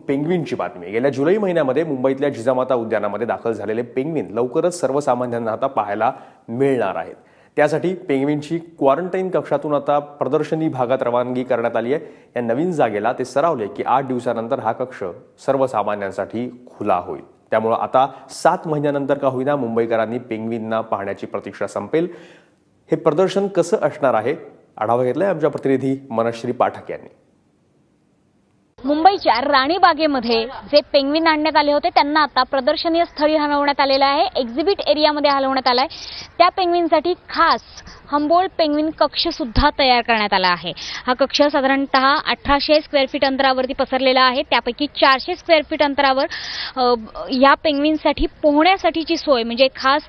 पेंग्विनची बातमी। गेल्या जुलै महिन्यामध्ये मुंबईतल्या जिजामाता उद्यानामध्ये दाखल झालेले पेंग्विन लवकरच सर्वसामान्यांना आता पाहायला मिळणार आहेत। त्यासाठी पेंग्विनची क्वारंटाईन कक्षातून आता प्रदर्शनी भागात रवानगी करण्यात आली आहे। या नवीन जागेला ते सरवले की 8 दिवसानंतर हा कक्ष सर्वसामान्यांसाठी खुला होईल। त्यामुळे आता 7 महिन्यानंतर का होईना मुंबईकरांनी पेंग्विनना पाहण्याची प्रतीक्षा संपेल। हे प्रदर्शन कसं असणार आहे आढावा घेतलाय आमच्या प्रतिनिधी मनश्री पाठक यांनी। मुंबईच्या राणीबागेमध्ये जे पेंग्विन आणण्यात आले होते त्यांना आता प्रदर्शनीय स्थळी हलवण्यात आलेलं आहे। एक्झिबिट एरियामध्ये हलवण्यात आलाय। त्या पेंग्विनसाठी खास हंबोल्ट पेंग्विन कक्ष सुद्धा तयार करण्यात आला आहे। हा कक्ष साधारणतः 1800 स्क्वेअर फीट अंतरावरती पसरलेला आहे। त्यापैकी 400 स्क्वेअर फीट अंतरावर या पेंग्विनसाठी पोहण्यासाठीची सोय म्हणजे खास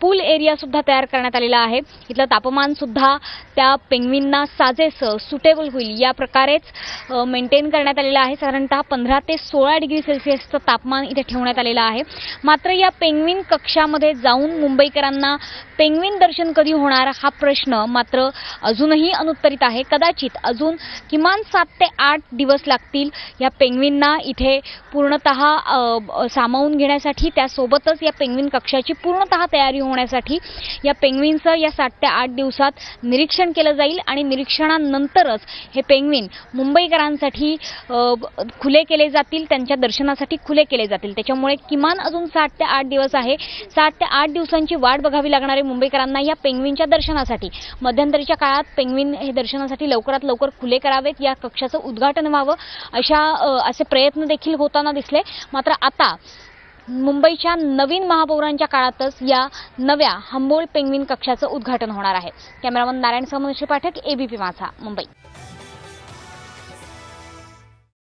पूल एरिया सुद्धा तयार करण्यात आलेला आहे। इथलं तापमान सुद्धा त्या पेंग्विनना साजेसं सुटेबल होईल या प्रकारेच मेंटेन करण्यात आलेलं आहे। साधारणतः 15 ते 16 डिग्री सेल्सिअसचं तापमान इथे ठेवण्यात आलेलं आहे। मात्र या पेंग्विन कक्षामध्ये जाऊन मुंबईकरांना पेंग्विन दर्शन कधी होणार हा प्रश्न मात्र अजूनही अनुत्तरित आहे। कदाचित अजून किमान 7 ते 8 दिवस लागतील या पेंग्विनना इथे पूर्णतः सामावून घेण्यासाठी। त्यासोबतच या पेंग्विन कक्षाची पूर्णतः तयारी होण्यासाठी या पेंग्विनचं या 7 ते 8 दिवसात निरीक्षण केलं जाईल आणि निरीक्षणानंतरच हे पेंग्विन मुंबईकरांसाठी खुले केले जातील, त्यांच्या दर्शनासाठी खुले केले जातील। त्याच्यामुळे किमान अजून 7 ते 8 दिवस आहे। 7 ते 8 दिवसांची वाट बघावी लागणार आहे मुंबईकरांना या पेंग्विनच्या दर्शनासाठी। मध्यंतरीच्या काळात पेंग्विन हे दर्शनासाठी लवकरात लवकर खुले करावेत, या कक्षाचं उद्घाटन व्हावं असे प्रयत्न देखील होताना दिसले। मात्र आता मुंबईच्या नवीन महापौरांच्या काळातच या नव्या हंबोल्ट पेंग्विन कक्षाचं उद्घाटन होणार आहे। कॅमेरामन नारायण सह मनश्री पाठक, एबीपी माझा, मुंबई।